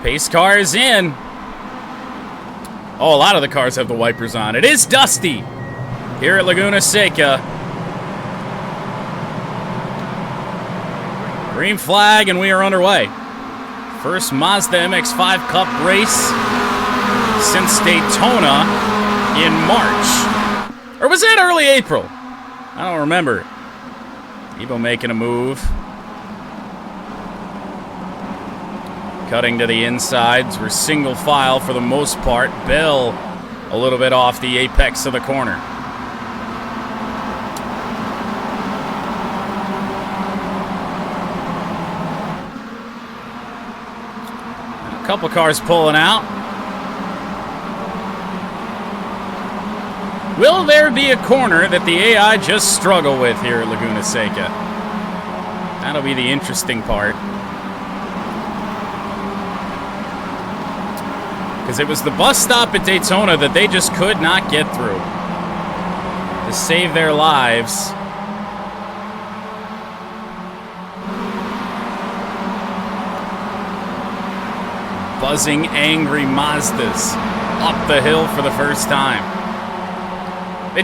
Pace car is in. Oh, a lot of the cars have the wipers on. It is dusty here at Laguna Seca. Green flag, and we are underway. First Mazda MX-5 Cup race since Daytona in March. Or was that early April? I don't remember. Evo making a move. Cutting to the insides. We're single file for the most part. Bell a little bit off the apex of the corner. A couple cars pulling out. Will there be a corner that the AI just struggle with here at Laguna Seca? That'll be the interesting part. Because it was the bus stop at Daytona that they just could not get through to save their lives. Buzzing, angry Mazdas up the hill for the first time. They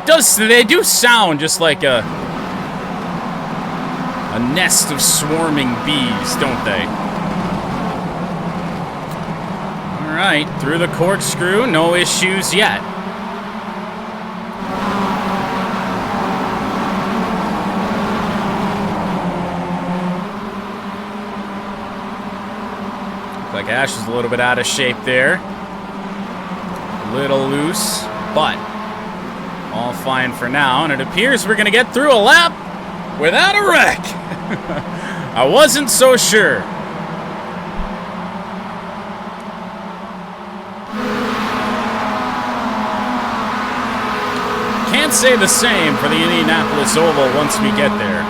do sound just like a nest of swarming bees, don't they? All right, through the corkscrew, no issues yet. Looks like Ash is a little bit out of shape there. A little loose, but all fine for now, and it appears we're going to get through a lap without a wreck. I wasn't so sure. Can't say the same for the Indianapolis Oval once we get there.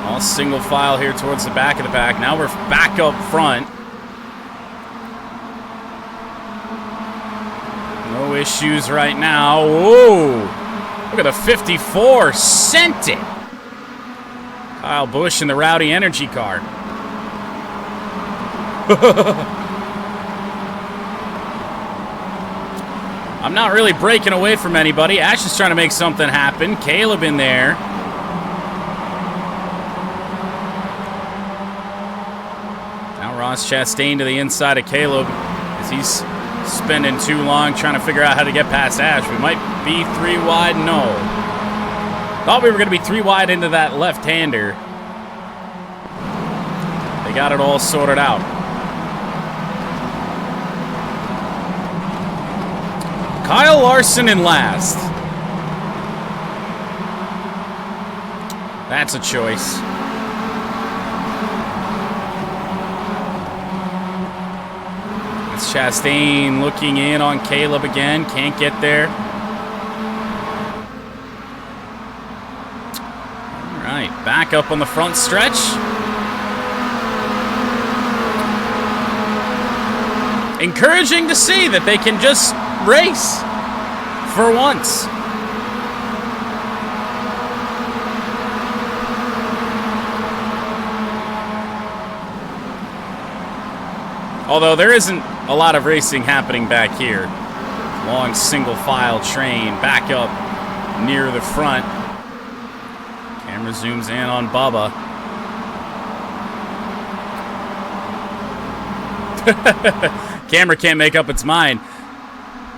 All single file here towards the back of the pack. Now we're back up front. No issues right now. Whoa! Look at the 54. Sent it! Kyle Busch in the Rowdy Energy car. I'm not really breaking away from anybody. Ash is trying to make something happen. Caleb in there. Now Ross Chastain to the inside of Caleb as he's spending too long trying to figure out how to get past Ash. We might be 3 wide. No. Thought we were going to be 3 wide into that left-hander. They got it all sorted out. Kyle Larson in last. That's a choice. It's Chastain looking in on Caleb again. Can't get there. Back up on the front stretch. Encouraging to see that they can just race for once. Although there isn't a lot of racing happening back here. Long single file train back up near the front. Camera zooms in on Bubba. Camera can't make up its mind.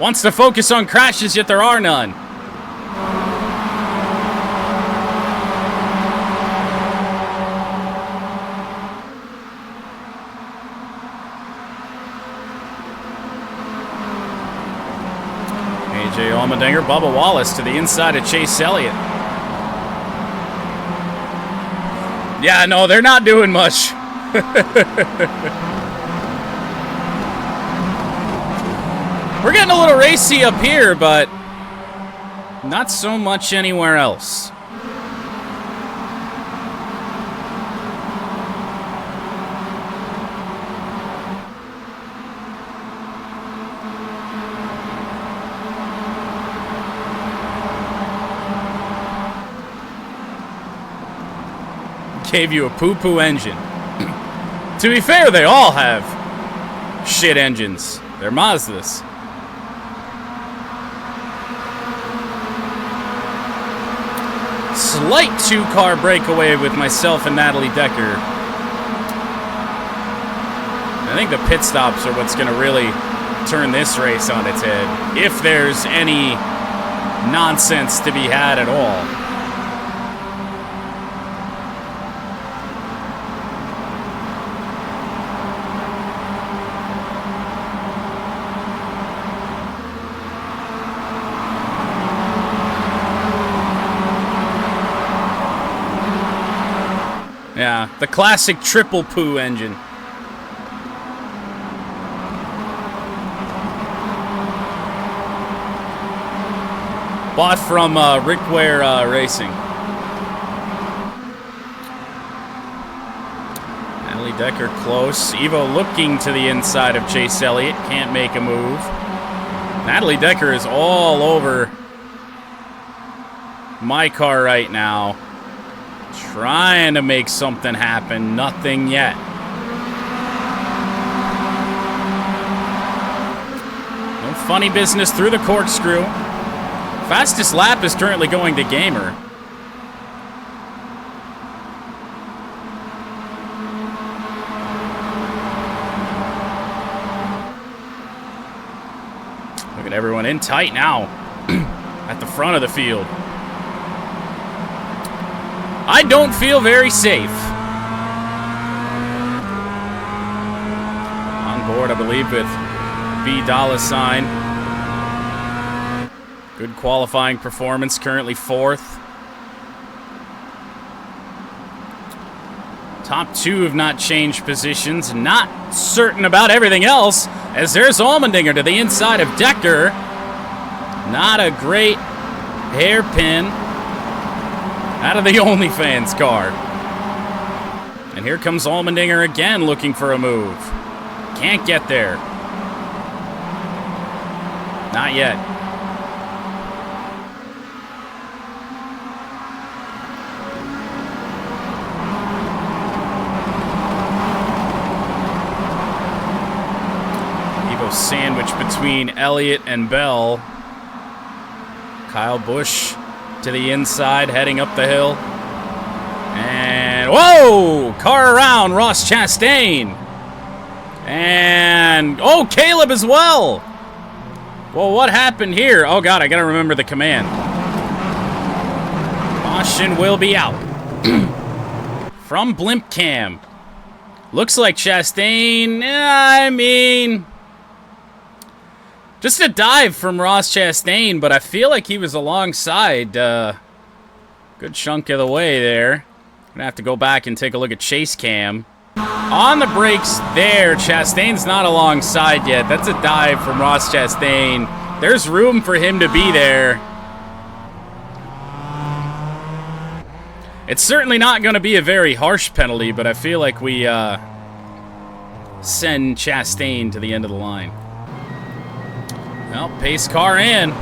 Wants to focus on crashes, yet there are none. AJ Allmendinger, Bubba Wallace to the inside of Chase Elliott. Yeah, no, they're not doing much. We're getting a little racy up here, but not so much anywhere else. gave you a poo-poo engine. To be fair, they all have shit engines. They're Mazdas. Slight two-car breakaway with myself and Natalie Decker. I think the pit stops are what's going to really turn this race on its head, if there's any nonsense to be had at all. Yeah, the classic triple poo engine. Bought from Rick Ware Racing. Natalie Decker close. Evo looking to the inside of Chase Elliott. Can't make a move. Natalie Decker is all over my car right now. Trying to make something happen. Nothing yet. No funny business through the corkscrew. Fastest lap is currently going to Gamer. Look at everyone in tight now at the front of the field. I don't feel very safe. On board, I believe, with B dollar sign. Good qualifying performance, currently fourth. Top two have not changed positions. Not certain about everything else, as there's Allmendinger to the inside of Decker. Not a great hairpin out of the OnlyFans car. And here comes Allmendinger again looking for a move. Can't get there. Not yet. Evo sandwiched between Elliott and Bell. Kyle Busch to the inside, heading up the hill. And, whoa! Car around, Ross Chastain. And, oh, Caleb as well. Well, what happened here? Oh, God, I got to remember the command. Caution will be out. From Blimp Cam. Looks like Chastain, I mean... Just a dive from Ross Chastain, but I feel like he was alongside good chunk of the way there. Gonna have to go back and take a look at Chase Cam. On the brakes there, Chastain's not alongside yet. That's a dive from Ross Chastain. There's room for him to be there. It's certainly not going to be a very harsh penalty, but I feel like we send Chastain to the end of the line. Well, pace car in.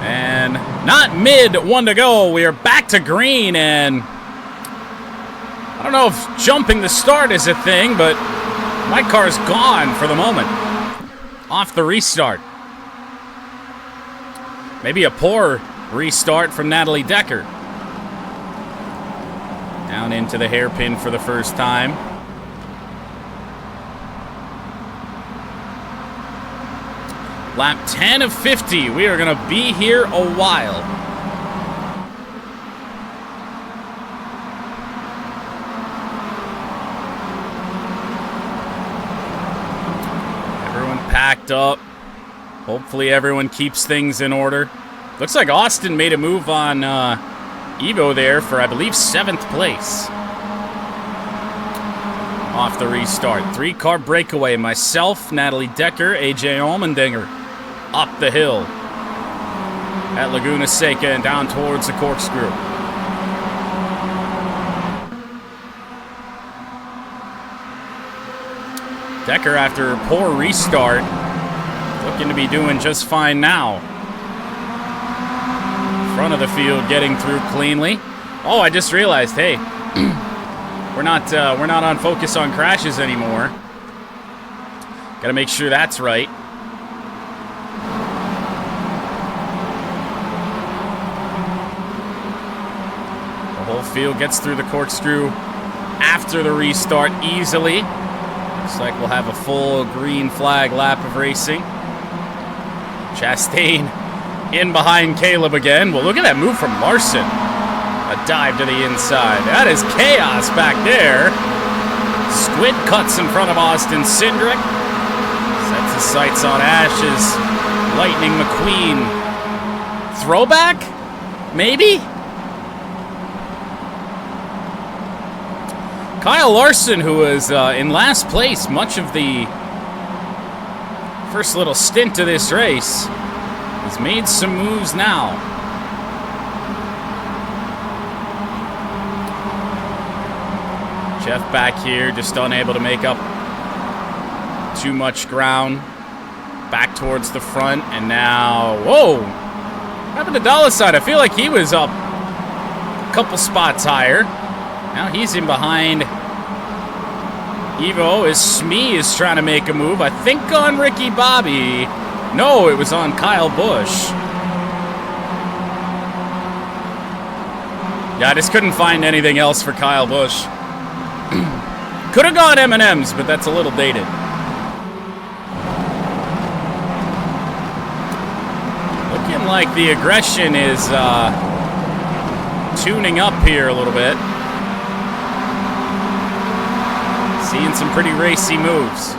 And not mid, one to go. We are back to green, and I don't know if jumping the start is a thing, but my car's gone for the moment. Off the restart. Maybe a poor restart from Natalie Decker. Down into the hairpin for the first time. Lap 10 of 50. We are going to be here a while. Everyone packed up. Hopefully everyone keeps things in order. Looks like Austin made a move on Evo there for, I believe, 7th place. Off the restart. 3-car breakaway. Myself, Natalie Decker, AJ Allmendinger. Up the hill at Laguna, Seca, and down towards the corkscrew. Decker, after a poor restart, looking to be doing just fine now. Front of the field getting through cleanly. Oh, I just realized, hey, We're not on focus on crashes anymore. Got to make sure that's right. The whole field gets through the corkscrew after the restart easily. Looks like we'll have a full green flag lap of racing. Chastain in behind Caleb again. Well, look at that move from Larson. A dive to the inside. That is chaos back there. Squid cuts in front of Austin Cindric. Sets his sights on Ash's Lightning McQueen. Throwback? Maybe? Kyle Larson, who was in last place much of the first little stint of this race, has made some moves now. Jeff back here, just unable to make up too much ground. Back towards the front, and now, whoa! What happened to Dollarsign? I feel like he was up a couple spots higher. Now he's in behind Evo as Smee is trying to make a move. I think on Ricky Bobby. No, it was on Kyle Busch. Yeah, I just couldn't find anything else for Kyle Busch. Could have gone M&M's, but that's a little dated. Looking like the aggression is tuning up here a little bit. Seeing some pretty racy moves.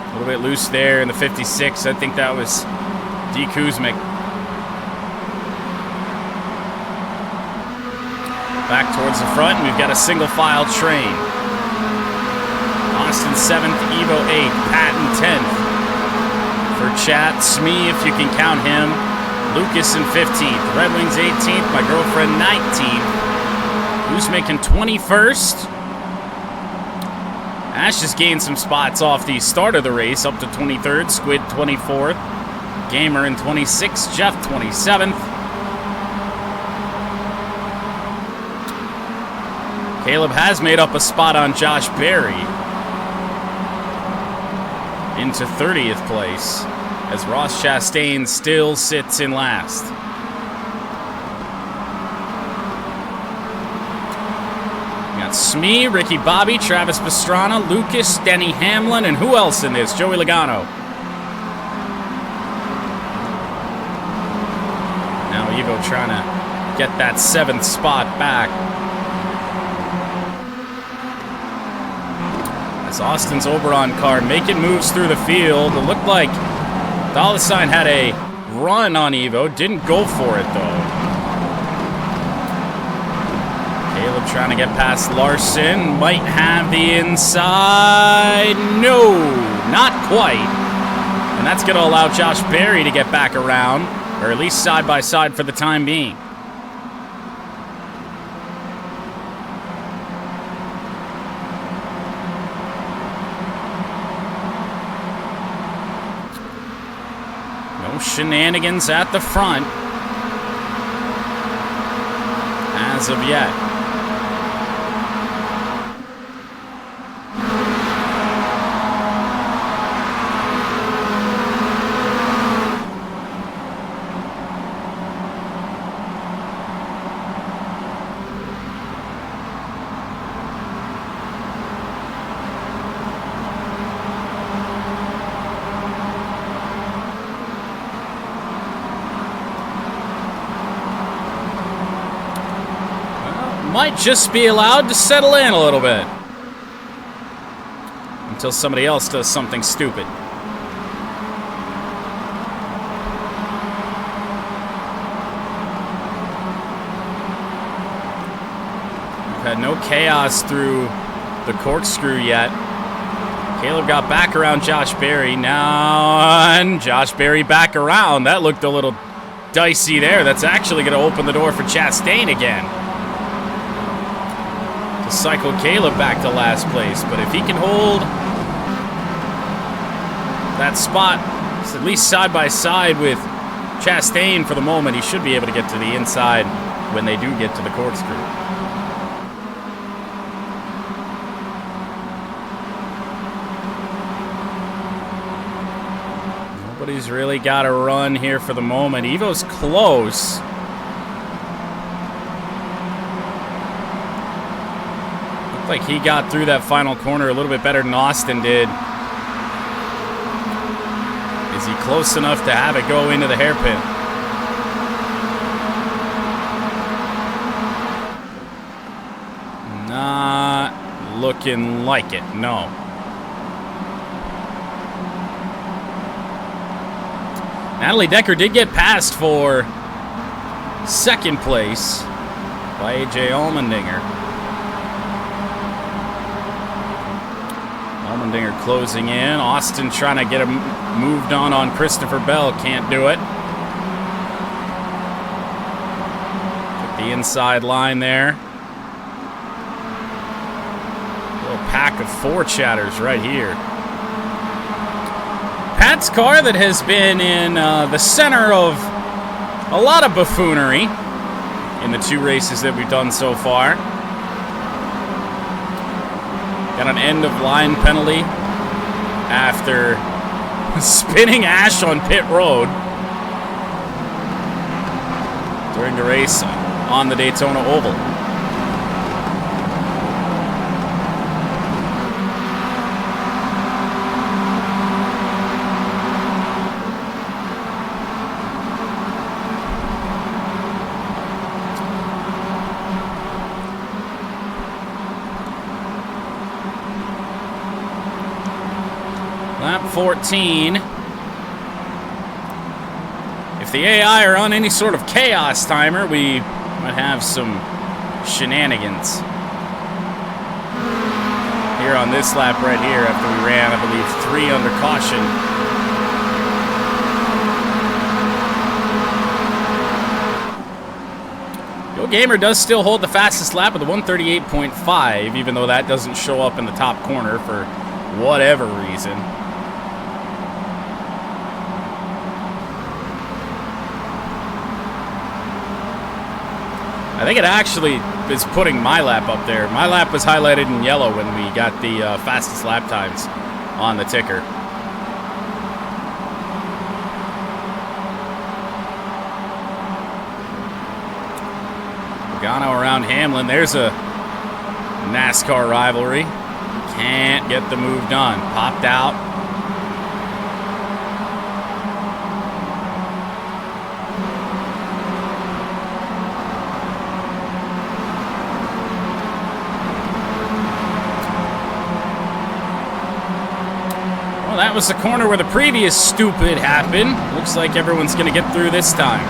A little bit loose there in the 56. I think that was D. Kuzmic. Back towards the front, and we've got a single file train. Austin 7th, Evo 8th, Patton 10th. For Chat, Smee, if you can count him. Lucas in 15th. Red Wings 18th. My girlfriend 19th. Who's making 21st? Ash just gained some spots off the start of the race, up to 23rd. Squid 24th. Gamer in 26th. Jeff 27th. Caleb has made up a spot on Josh Berry into 30th place, as Ross Chastain still sits in last. We got Smee, Ricky Bobby, Travis Pastrana, Lucas, Denny Hamlin, and who else in this? Joey Logano. Now Evo trying to get that 7th spot back. As Austin's Oberon car making moves through the field. It looked like Dollarsign had a run on Evo. Didn't go for it, though. Caleb trying to get past Larson. Might have the inside. No, not quite. And that's going to allow Josh Berry to get back around, or at least side by side for the time being. Shenanigans at the front as of yet. Might just be allowed to settle in a little bit until somebody else does something stupid. We've had no chaos through the corkscrew yet. Caleb got back around Josh Berry. Now, and Josh Berry back around. That looked a little dicey there. That's actually going to open the door for Chastain again. Cycle Caleb back to last place, but if he can hold that spot It's at least side by side with Chastain for the moment. He should be able to get to the inside when they do get to the corkscrew. Nobody's really got a run here for the moment. Evo's close. Looked like he got through that final corner a little bit better than Austin did. Is he close enough to have it go into the hairpin? Not looking like it, no. Natalie Decker did get passed for second place by AJ Allmendinger. Allmendinger closing in. Austin trying to get him moved on Christopher Bell. Can't do it. Took the inside line there. Little pack of four chatters right here. Pat's car that has been in the center of a lot of buffoonery in the two races that we've done so far. Got an end-of-line penalty after spinning Ash on pit road during the race on the Daytona Oval. Lap 14. If the AI are on any sort of chaos timer, we might have some shenanigans. Here on this lap right here, after we ran, I believe, 3 under caution. Yo Gamer does still hold the fastest lap with a 138.5, even though that doesn't show up in the top corner for whatever reason. I think it actually is putting my lap up there. My lap was highlighted in yellow when we got the fastest lap times on the ticker. Logano around Hamlin. There's a NASCAR rivalry. Can't get the move done. Popped out. Well, that was the corner where the previous stupid happened. Looks like everyone's going to get through this time.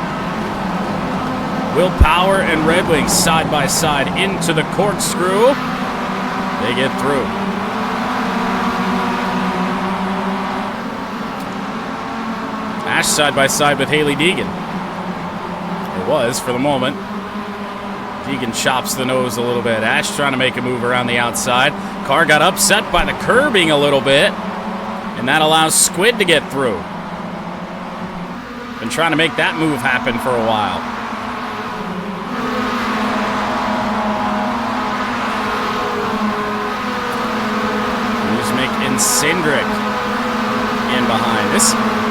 Will Power and Red Wings side by side into the corkscrew. They get through. Ash side by side with Hailie Deegan. It was for the moment. Deegan chops the nose a little bit. Ash trying to make a move around the outside. Car got upset by the curbing a little bit. And that allows Squid to get through. Been trying to make that move happen for a while. And Cindric in behind.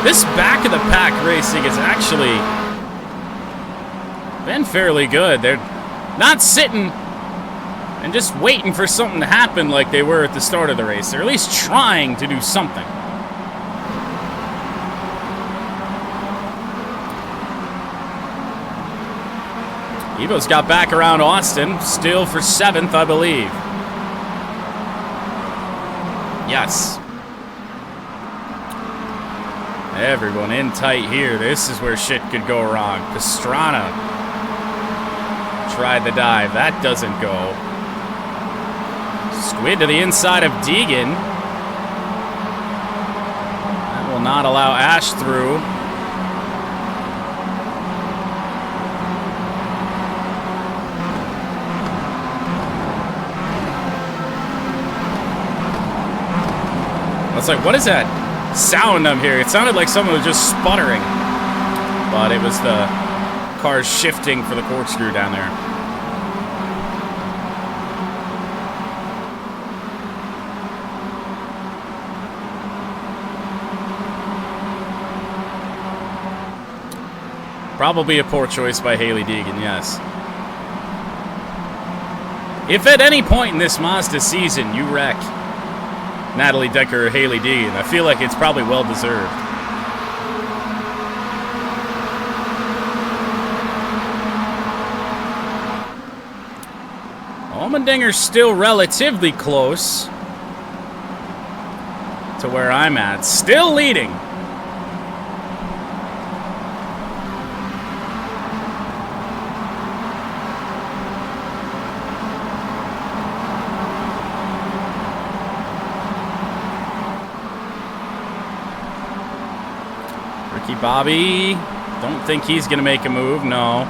This back of the pack racing has actually been fairly good. They're not sitting and just waiting for something to happen like they were at the start of the race. They're at least trying to do something. Evo's got back around Austin, still for 7th, I believe. Yes. Everyone in tight here. This is where shit could go wrong. Pastrana tried the dive. That doesn't go. Squid to the inside of Deegan. That will not allow Ash through. It's like, what is that? sound I'm hearing. It sounded like someone was just sputtering. But it was the cars shifting for the corkscrew down there. Probably a poor choice by Hailie Deegan, yes. If at any point in this Mazda season you wreck Natalie Decker or Hailie Deegan, I feel like it's probably well-deserved. Allmendinger's still relatively close to where I'm at. Still leading. Bobby, don't think he's going to make a move, no.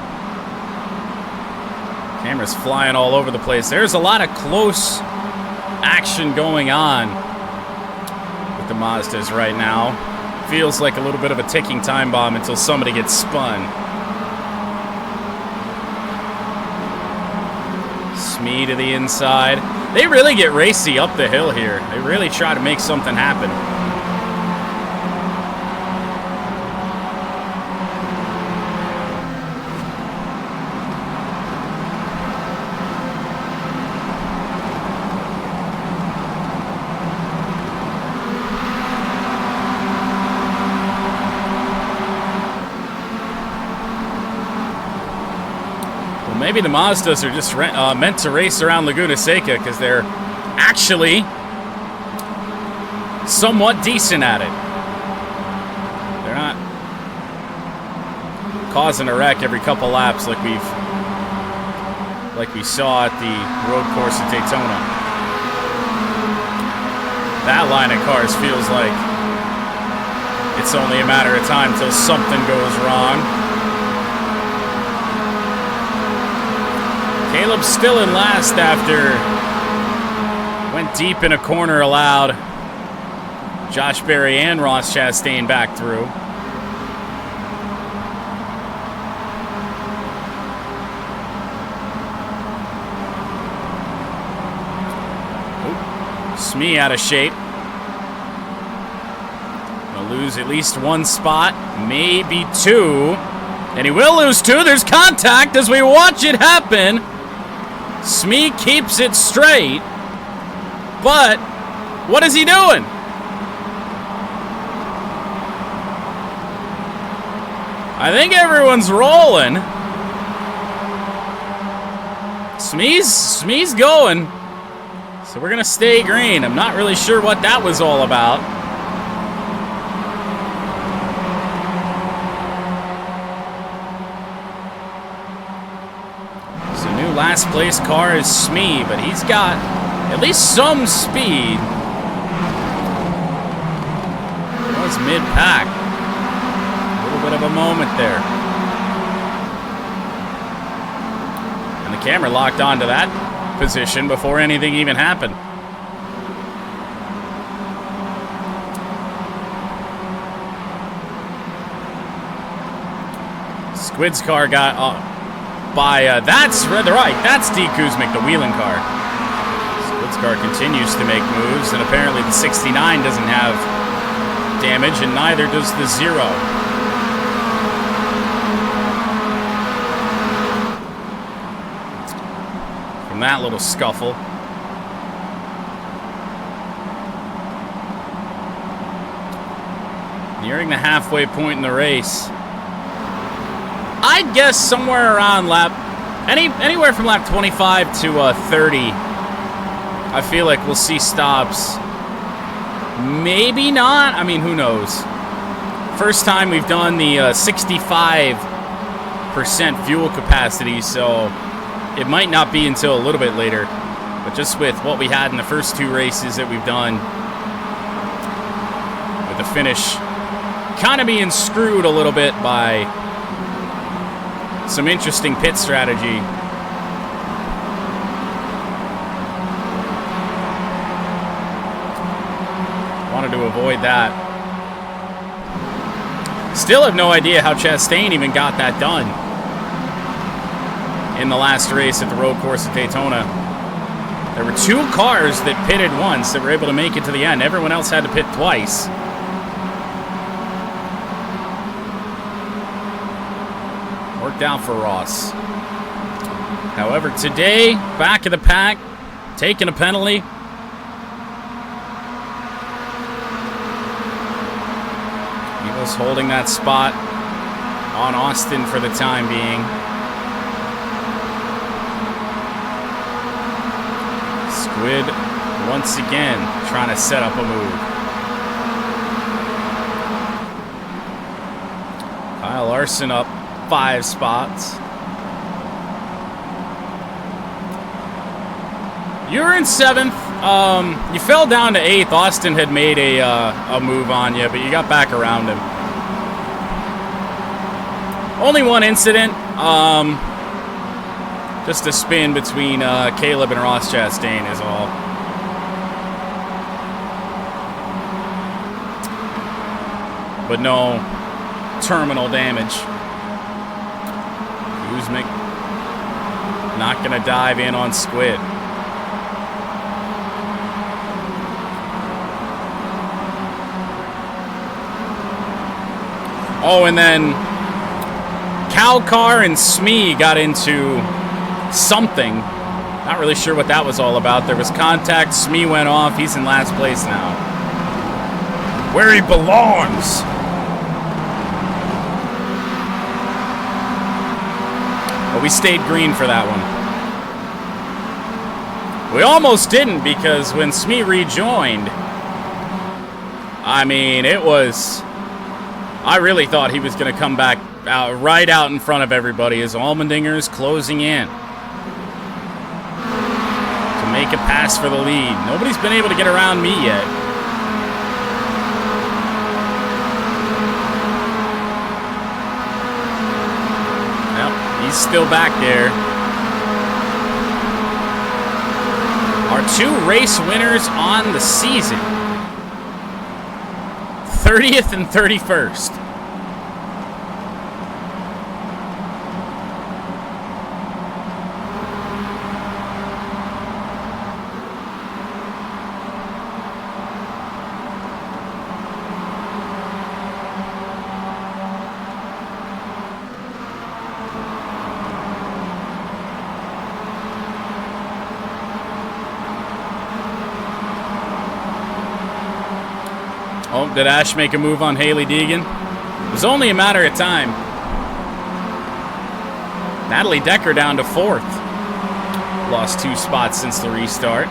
Camera's flying all over the place. There's a lot of close action going on with the Mazdas right now. Feels like a little bit of a ticking time bomb until somebody gets spun. Smee to the inside. They really get racy up the hill here. They really try to make something happen. Maybe the Mazdas are just meant to race around Laguna Seca because they're actually somewhat decent at it. They're not causing a wreck every couple laps like we saw at the road course at Daytona. That line of cars feels like it's only a matter of time till something goes wrong. Caleb's still in last after went deep in a corner, allowed Josh Berry and Ross Chastain back through. Smee out of shape. Gonna lose at least one spot, maybe two. And he will lose two. There's contact as we watch it happen. Smee keeps it straight, but what is he doing? I think everyone's rolling. Smee's going, so we're gonna stay green. I'm not really sure what that was all about. Last place car is Smee, but he's got at least some speed. It was mid-pack. A little bit of a moment there. And the camera locked onto that position before anything even happened. Squid's car got that's right, that's D. Kuzmic, the wheeling car. Squid's car continues to make moves, and apparently the 69 doesn't have damage, and neither does the 0. From that little scuffle. Nearing the halfway point in the race. I'd guess somewhere around anywhere from lap 25 to 30. I feel like we'll see stops. Maybe not. I mean, who knows? First time we've done the 65% fuel capacity, so it might not be until a little bit later. But just with what we had in the first two races that we've done, with the finish kind of being screwed a little bit by some interesting pit strategy. Wanted to avoid that. Still have no idea how Chastain even got that done in the last race at the road course at Daytona. There were 2 cars that pitted once that were able to make it to the end. Everyone else had to pit twice. Worked out for Ross. However, today, back of the pack, taking a penalty. He was holding that spot on Austin for the time being. Squid, once again, trying to set up a move. Kyle Larson up 5 spots. You were in 7th. You fell down to 8th. Austin had made a move on you, but you got back around him. Only one incident. Just a spin between Caleb and Ross Chastain is all. But no terminal damage. Kuzmic not going to dive in on Squid. Oh, and then Calcar and Smee got into something. Not really sure what that was all about. There was contact. Smee went off. He's in last place now. Where he belongs. But we stayed green for that one. We almost didn't, because when Smee rejoined, I mean, it was... I really thought he was going to come back right out in front of everybody as Allmendinger's closing in to make a pass for the lead. Nobody's been able to get around me yet. Yep, he's still back there. Our 2 race winners on the season. 30th and 31st. Oh, did Ash make a move on Haley Deegan? It was only a matter of time. Natalie Decker down to 4th. Lost 2 spots since the restart.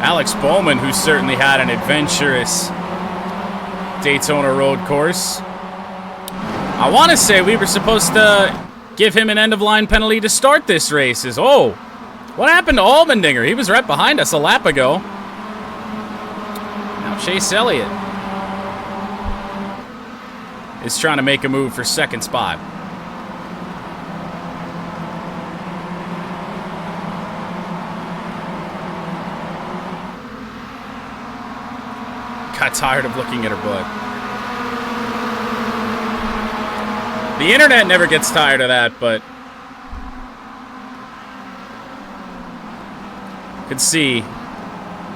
Alex Bowman, who certainly had an adventurous Daytona road course. I want to say we were supposed to give him an end-of-line penalty to start this race. What happened to Allmendinger? He was right behind us a lap ago. Now Chase Elliott is trying to make a move for 2nd spot. Got tired of looking at her butt. The internet never gets tired of that, but could see.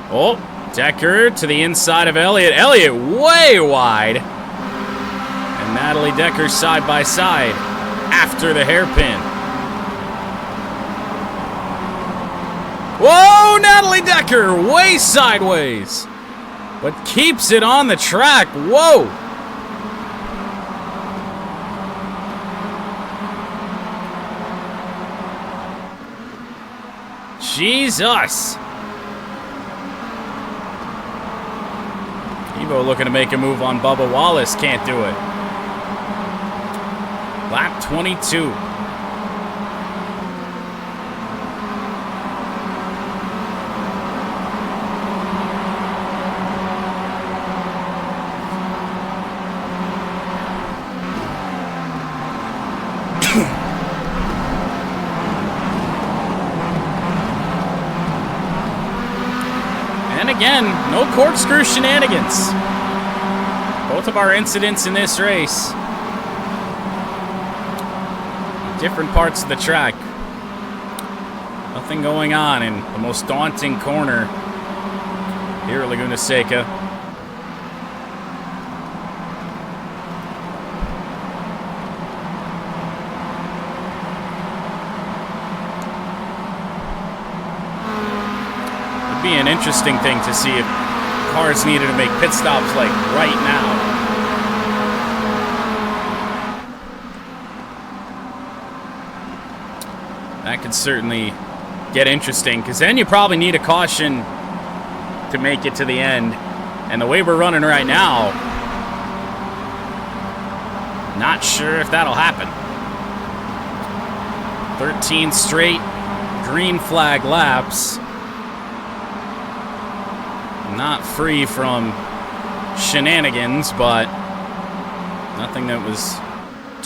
Oh, Decker to the inside of Elliott. Elliott way wide. And Natalie Decker side by side after the hairpin. Whoa, Natalie Decker way sideways, but keeps it on the track. Whoa. Jesus. Evo looking to make a move on Bubba Wallace. Can't do it. Lap 22. again, no corkscrew shenanigans. Both of our incidents in this race, different parts of the track. Nothing going on in the most daunting corner here at Laguna Seca. It'd be an interesting thing to see if cars needed to make pit stops like right now. That could certainly get interesting, because then you probably need a caution to make it to the end. And the way we're running right now, not sure if that'll happen. 13 straight green flag laps. Not free from shenanigans, but nothing that was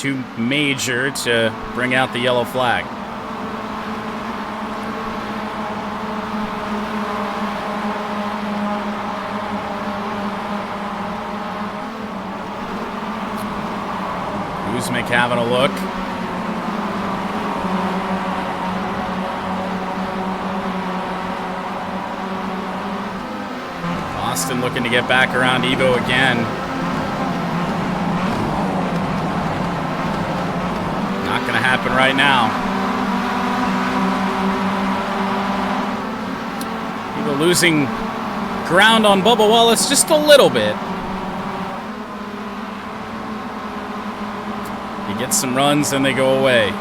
too major to bring out the yellow flag. Kuzmic having a look. Austin looking to get back around Evo again. Not going to happen right now. Evo losing ground on Bubba Wallace just a little bit. He gets some runs, then they go away.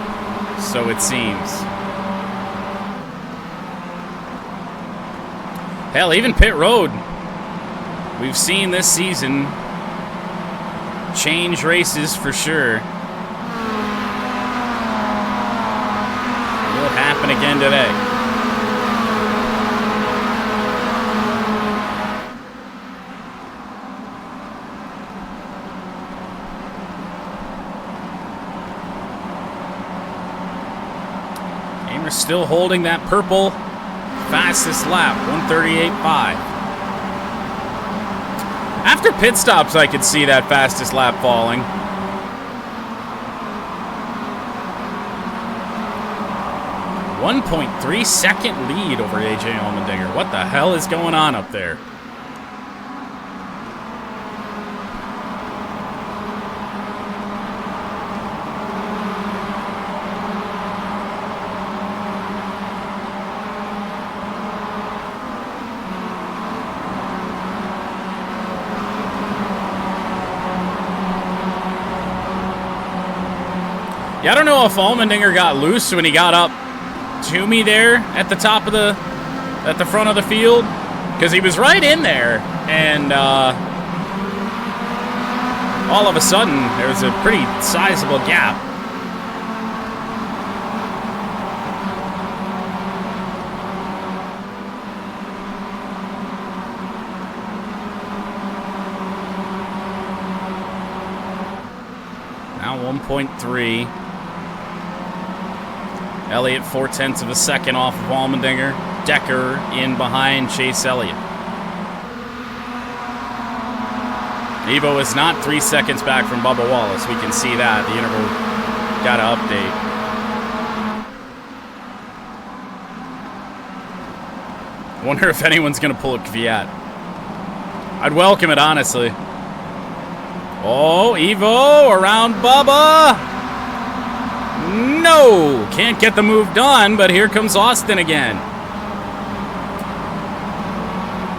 So it seems. Hell, even pit road, we've seen this season change races for sure. Will it happen again today? Gamer's still holding that purple fastest lap, 138.5. After pit stops, I could see that fastest lap falling. A 1.3-second lead over AJ Allmendinger. What the hell is going on up there? Yeah, I don't know if Allmendinger got loose when he got up to me there at the top of at the front of the field, because he was right in there, and all of a sudden there was a pretty sizable gap. Now 1.3. Elliott 0.4 of a second off of Allmendinger. Decker in behind Chase Elliott. Evo is not 3 seconds back from Bubba Wallace. We can see that. The interval got to update. I wonder if anyone's going to pull a Kvyat. I'd welcome it, honestly. Oh, Evo around Bubba. No, can't get the move done, but here comes Austin again.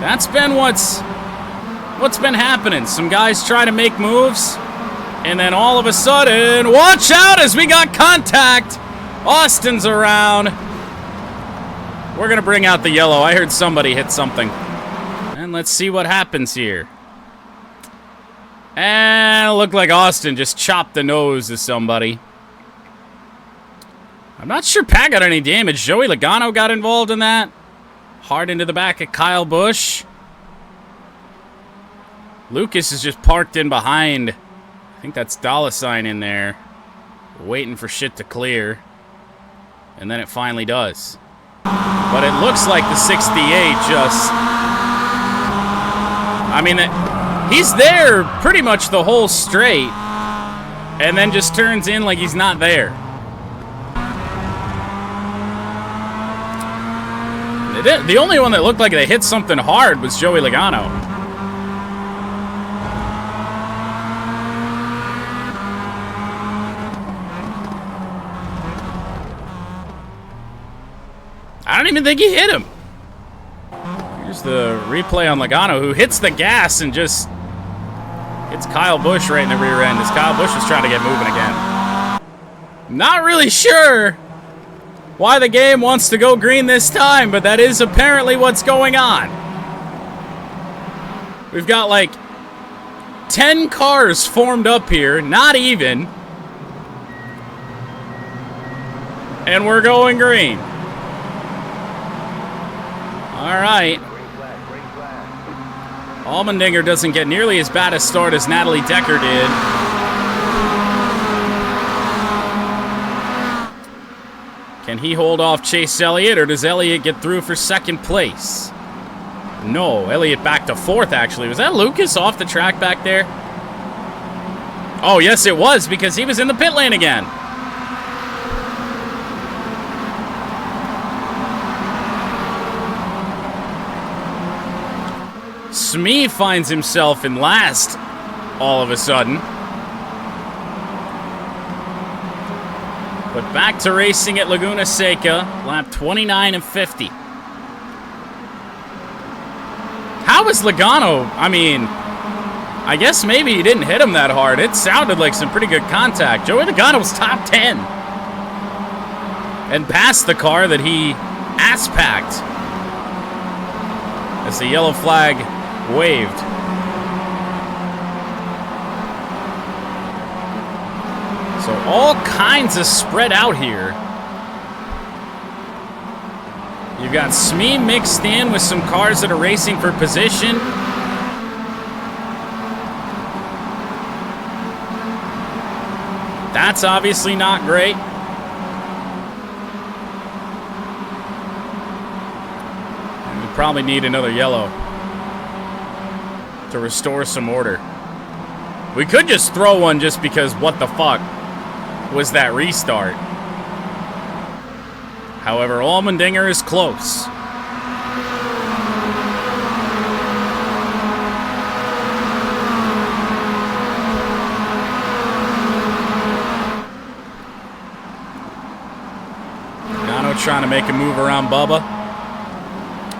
That's been what's been happening. Some guys try to make moves, and then all of a sudden, watch out as we got contact. Austin's around. We're going to bring out the yellow. I heard somebody hit something. And let's see what happens here. And it looked like Austin just chopped the nose of somebody. I'm not sure Pat got any damage. Joey Logano got involved in that. Hard into the back of Kyle Busch. Lucas is just parked in behind. I think that's $sign in there, waiting for shit to clear. And then it finally does. But it looks like the 68 just I mean, he's there pretty much the whole straight, and then just turns in like he's not there. The only one that looked like they hit something hard was Joey Logano. I don't even think he hit him. Here's the replay on Logano, who hits the gas and just hits Kyle Busch right in the rear end as Kyle Busch was trying to get moving again. Not really sure why the game wants to go green this time, but that is apparently what's going on. We've got like 10 cars formed up here, not even, and we're going green. All right. Allmendinger doesn't get nearly as bad a start as Natalie Decker did. Can he hold off Chase Elliott, or does Elliott get through for second place? No, Elliott back to fourth, actually. Was that Lucas off the track back there? Oh, yes, it was, because he was in the pit lane again. Smee finds himself in last all of a sudden. But back to racing at Laguna Seca, lap 29 and 50. How was Logano? I mean, I guess maybe he didn't hit him that hard. It sounded like some pretty good contact. Joey Logano was top 10. And passed the car that he ass-packed as the yellow flag waved. So all kinds of spread out here. You've got Smee mixed in with some cars that are racing for position. That's obviously not great. And we probably need another yellow to restore some order. We could just throw one just because what the fuck was that restart. However, Allmendinger is close. Logano trying to make a move around Bubba.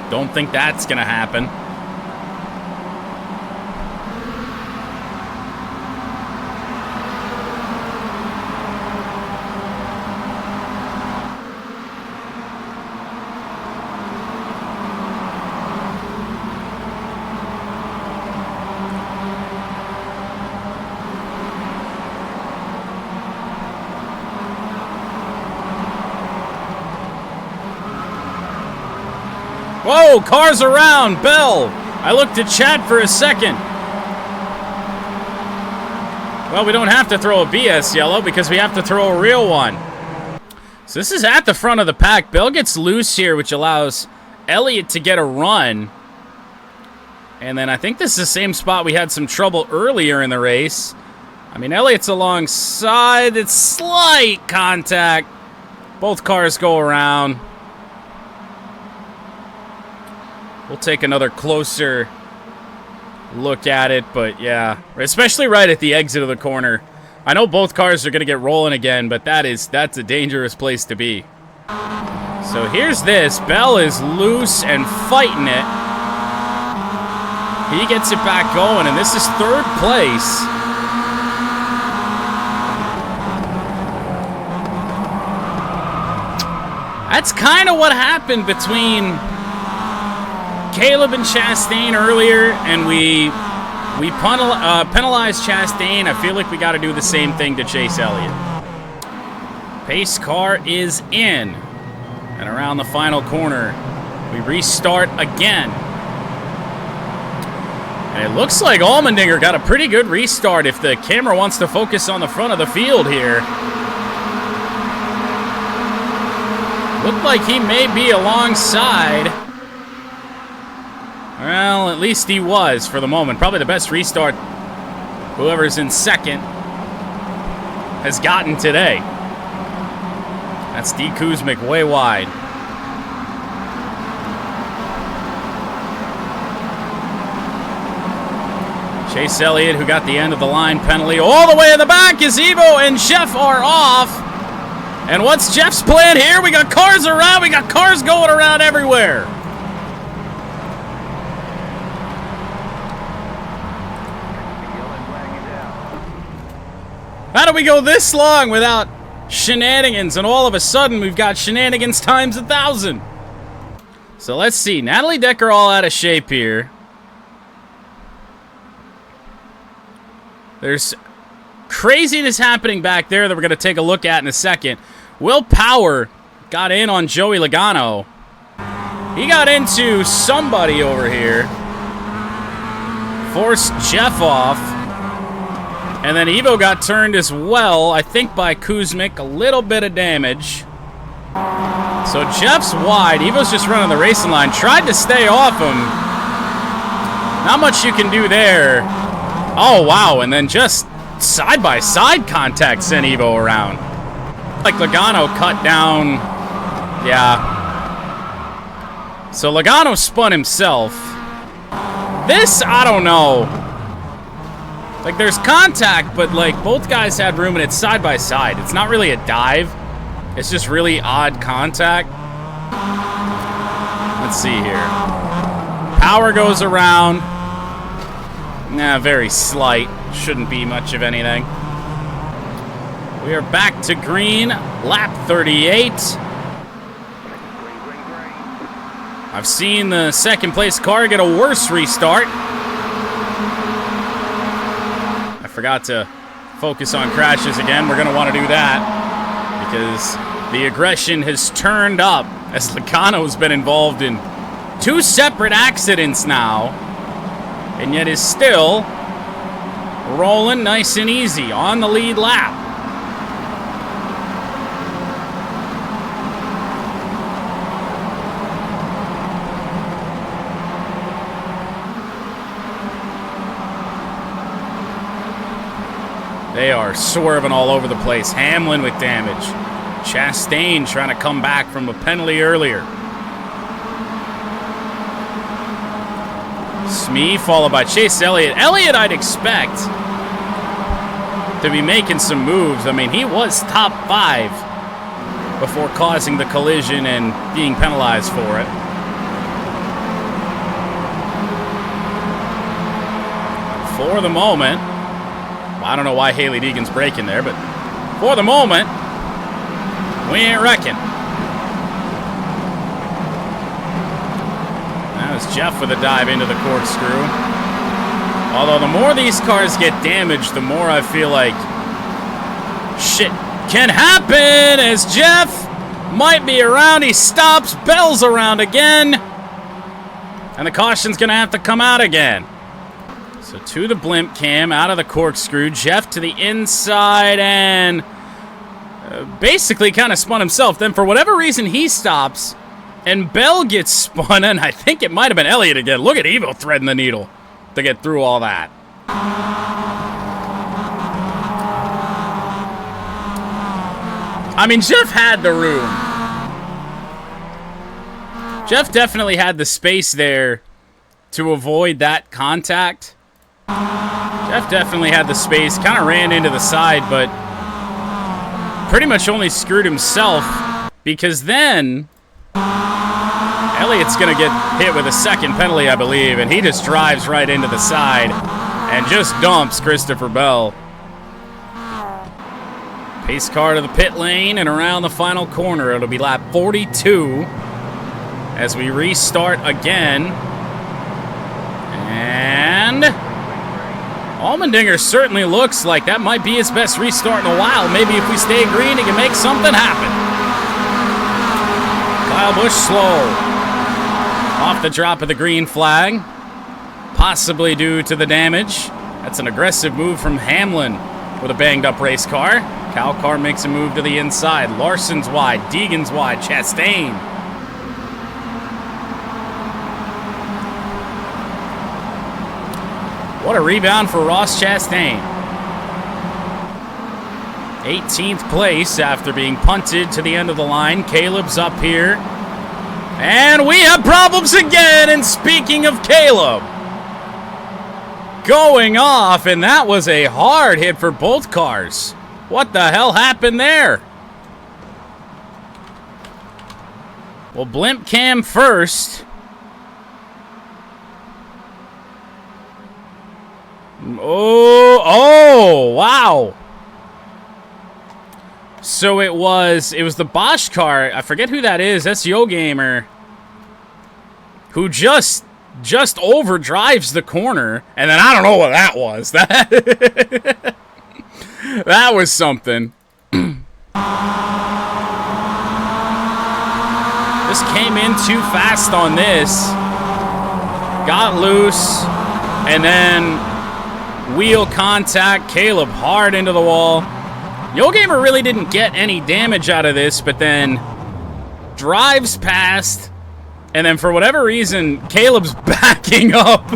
Don't think that's gonna happen. Whoa, cars around, Bell. I looked at chat for a second. Well, we don't have to throw a BS yellow because we have to throw a real one. So this is at the front of the pack. Bell gets loose here, which allows Elliott to get a run. And then I think this is the same spot we had some trouble earlier in the race. I mean, Elliott's alongside. It's slight contact. Both cars go around. We'll take another closer look at it, but yeah, especially right at the exit of the corner. I know both cars are going to get rolling again, but that's a dangerous place to be. So here's this. Bell is loose and fighting it. He gets it back going, and this is third place. That's kind of what happened between Caleb and Chastain earlier, and we penalized Chastain. I feel like we got to do the same thing to Chase Elliott. Pace car is in, and around the final corner, we restart again. And it looks like Allmendinger got a pretty good restart if the camera wants to focus on the front of the field here. Looked like he may be alongside. Well, at least he was for the moment. Probably the best restart whoever's in second has gotten today. That's D. Kuzmic way wide. Chase Elliott, who got the end of the line penalty all the way in the back, as Evo and Jeff are off. And what's Jeff's plan here? We got cars around. We got cars going around everywhere. How do we go this long without shenanigans? And all of a sudden, we've got shenanigans times 1,000. So let's see. Natalie Decker all out of shape here. There's craziness happening back there that we're going to take a look at in a second. Will Power got in on Joey Logano. He got into somebody over here. Forced Jeff off. And then Evo got turned as well, I think by Kuzmic. A little bit of damage. So Jeff's wide. Evo's just running the racing line. Tried to stay off him. Not much you can do there. Oh, wow, and then just side-by-side contact sent Evo around. Like Logano cut down, yeah. So Logano spun himself. This, I don't know. Like, there's contact, but, like, both guys had room, and it's side-by-side. It's not really a dive. It's just really odd contact. Let's see here. Power goes around. Nah, very slight. Shouldn't be much of anything. We are back to green. Lap 38. I've seen the second place car get a worse restart. I forgot to focus on crashes again. We're going to want to do that because the aggression has turned up as Logano's been involved in 2 separate accidents now. And yet is still rolling nice and easy on the lead lap. They are swerving all over the place. Hamlin with damage. Chastain trying to come back from a penalty earlier. Smee followed by Chase Elliott. Elliott, I'd expect to be making some moves. I mean, he was top 5 before causing the collision and being penalized for it. For the moment, well, I don't know why Haley Deegan's braking there, but for the moment, we ain't wrecking. Jeff with a dive into the corkscrew. Although the more these cars get damaged, the more I feel like shit can happen as Jeff might be around. He stops, Bell's around again. And the caution's going to have to come out again. So to the blimp cam, out of the corkscrew. Jeff to the inside and basically kind of spun himself. Then for whatever reason, he stops. And Bell gets spun, and I think it might have been Elliott again. Look at Evo threading the needle to get through all that. I mean, Jeff had the room. Jeff definitely had the space there to avoid that contact. Jeff definitely had the space, kind of ran into the side, but pretty much only screwed himself because then Elliott's going to get hit with a second penalty, I believe, and he just drives right into the side and just dumps Christopher Bell. Pace car to the pit lane and around the final corner. It'll be lap 42 as we restart again. And Allmendinger certainly looks like that might be his best restart in a while. Maybe if we stay green, he can make something happen. Kyle Busch slow. Off the drop of the green flag. Possibly due to the damage. That's an aggressive move from Hamlin with a banged up race car. Cal car makes a move to the inside. Larson's wide. Deegan's wide. Chastain. What a rebound for Ross Chastain. 18th place after being punted to the end of the line. Caleb's up here. And we have problems again. And speaking of Caleb, going off, and that was a hard hit for both cars. What the hell happened there? Well, Blimp Cam first. Oh, wow. So it was the Bosch car. I forget who that is. That's Yo Gamer, who just overdrives the corner, and then I don't know what that was. That that was something. Just came in too fast on this. Got loose, and then wheel contact. Caleb hard into the wall. Yo Gamer really didn't get any damage out of this, but then drives past, and then for whatever reason, Caleb's backing up.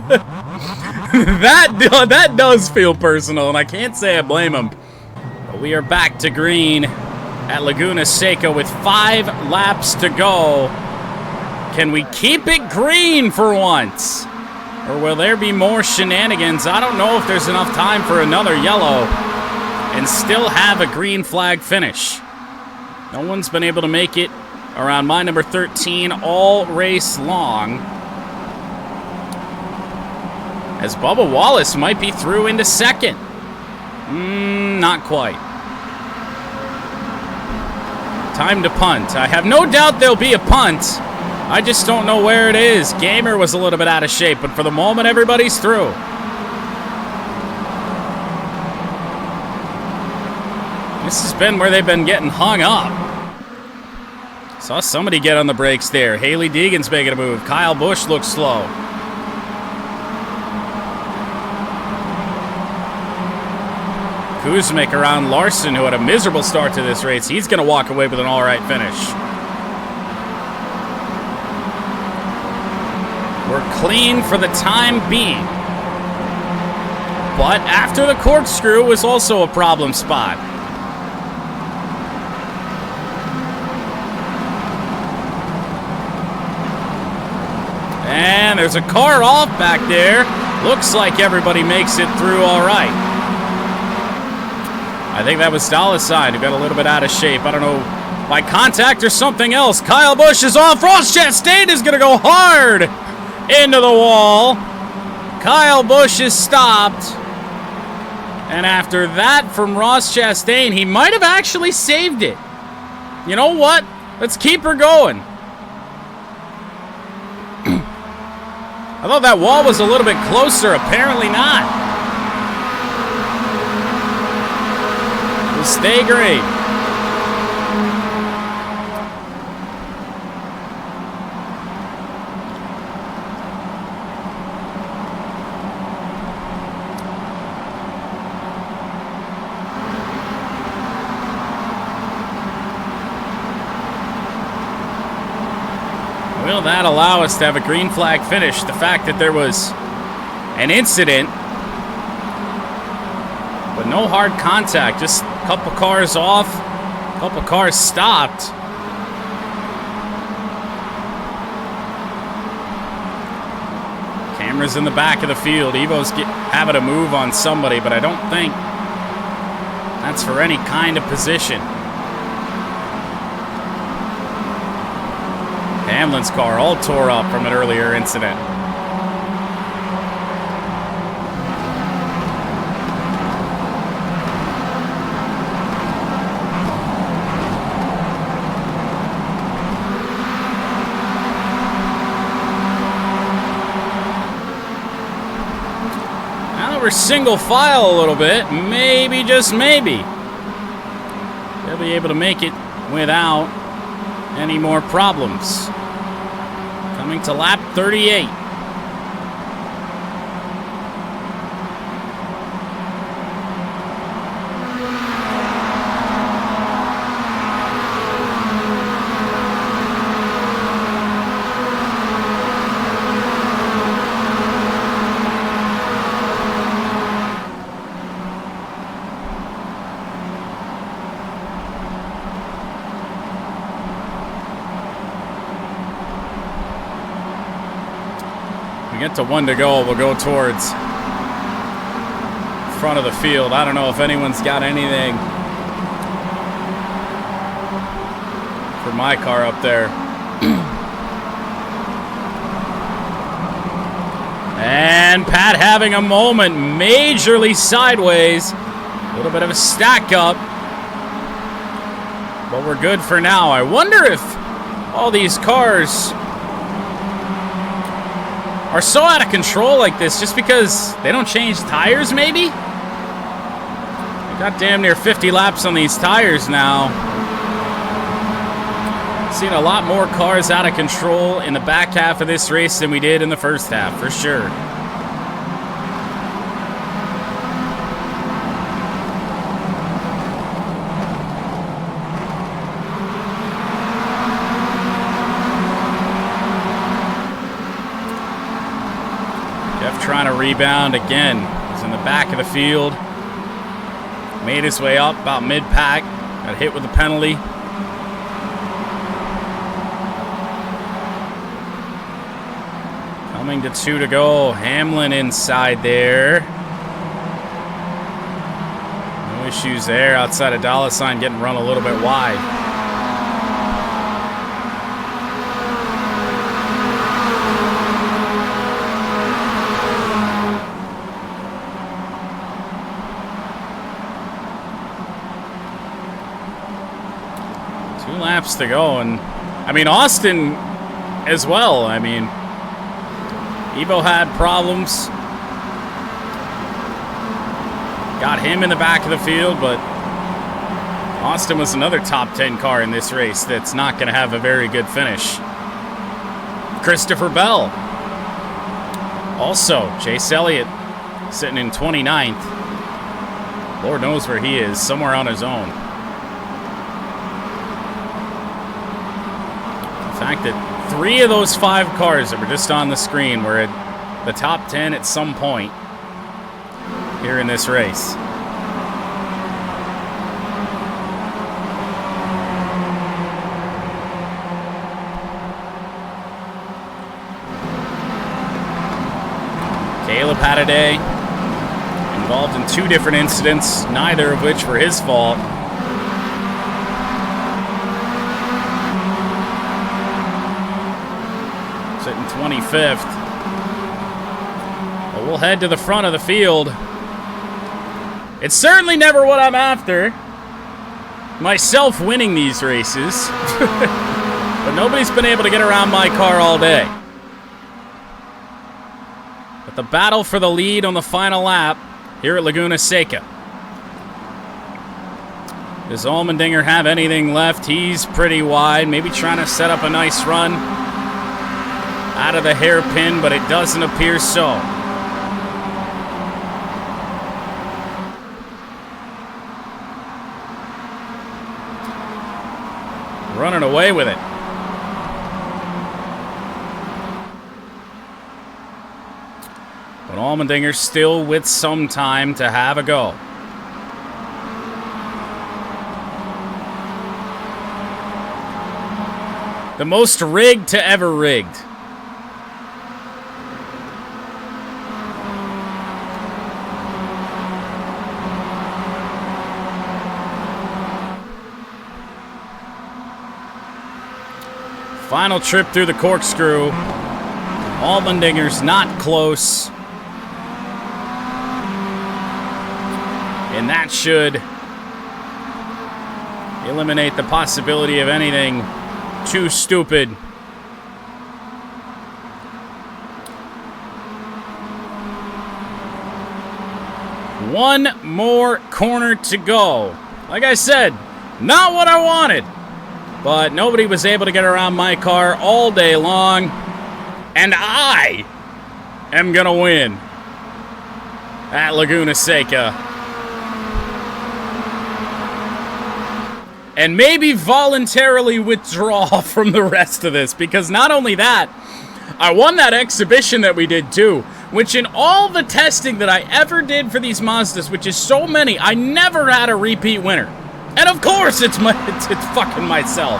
That does feel personal, and I can't say I blame him. But we are back to green at Laguna Seca with 5 laps to go. Can we keep it green for once? Or will there be more shenanigans? I don't know if there's enough time for another yellow and still have a green flag finish. No one's been able to make it around my number 13 all race long, as Bubba Wallace might be through into second. Not quite. Time to punt. I have no doubt there'll be a punt. I just don't know where it is. Gamer was a little bit out of shape, but for the moment, everybody's through. This has been where they've been getting hung up. Saw somebody get on the brakes there. Haley Deegan's making a move. Kyle Busch looks slow. Kuzmic around Larson, who had a miserable start to this race. He's going to walk away with an all-right finish. We're clean for the time being. But after the corkscrew was also a problem spot. And there's a car off back there. Looks like everybody makes it through all right. I think that was Dollar-Sign who got a little bit out of shape. I don't know, by contact or something else. Kyle Busch is off. Ross Chastain is going to go hard into the wall. Kyle Busch is stopped. And after that from Ross Chastain, he might have actually saved it. You know what? Let's keep her going. I thought that wall was a little bit closer. Apparently not. We'll stay great. Will that allow us to have a green flag finish? The fact that there was an incident, but no hard contact, just a couple cars off, a couple cars stopped. Cameras in the back of the field. Evo's having a move on somebody, but I don't think that's for any kind of position. Hamlin's car all tore up from an earlier incident. Now that we're single file a little bit, maybe, just maybe, they'll be able to make it without any more problems. Coming to lap 38. We get to 1 to go. We'll go towards front of the field. I don't know if anyone's got anything for my car up there. And Pat having a moment, majorly sideways. A little bit of a stack up. But we're good for now. I wonder if all these cars are so out of control like this just because they don't change tires, maybe? We got damn near 50 laps on these tires now. Seen a lot more cars out of control in the back half of this race than we did in the first half, for sure. Jeff trying to rebound again. He's in the back of the field. Made his way up about mid-pack. Got hit with a penalty. Coming to 2 to go. Hamlin inside there. No issues there outside of dollar sign getting run a little bit wide. Laps to go, and I mean Austin as well. I mean Evo had problems, got him in the back of the field, but Austin was another top 10 car in this race that's not going to have a very good finish. Christopher Bell also. Chase Elliott sitting in 29th. Lord knows where he is, somewhere on his own. The fact that 3 of those 5 cars that were just on the screen were at the top 10 at some point here in this race. Caleb had a day, involved in 2 different incidents, neither of which were his fault. Sitting 25th. But we'll head to the front of the field. It's certainly never what I'm after. Myself winning these races. But nobody's been able to get around my car all day. But the battle for the lead on the final lap here at Laguna Seca. Does Allmendinger have anything left? He's pretty wide. Maybe trying to set up a nice run out of the hairpin, but it doesn't appear so. Running away with it. But Allmendinger still with some time to have a go. The most rigged to ever rigged. Final trip through the corkscrew. Allmendinger's not close. And that should eliminate the possibility of anything too stupid. One more corner to go. Like I said, not what I wanted. But nobody was able to get around my car all day long. And I am going to win at Laguna Seca. And maybe voluntarily withdraw from the rest of this. Because not only that, I won that exhibition that we did too. Which in all the testing that I ever did for these Mazdas, which is so many, I never had a repeat winner. And of course it's fucking myself.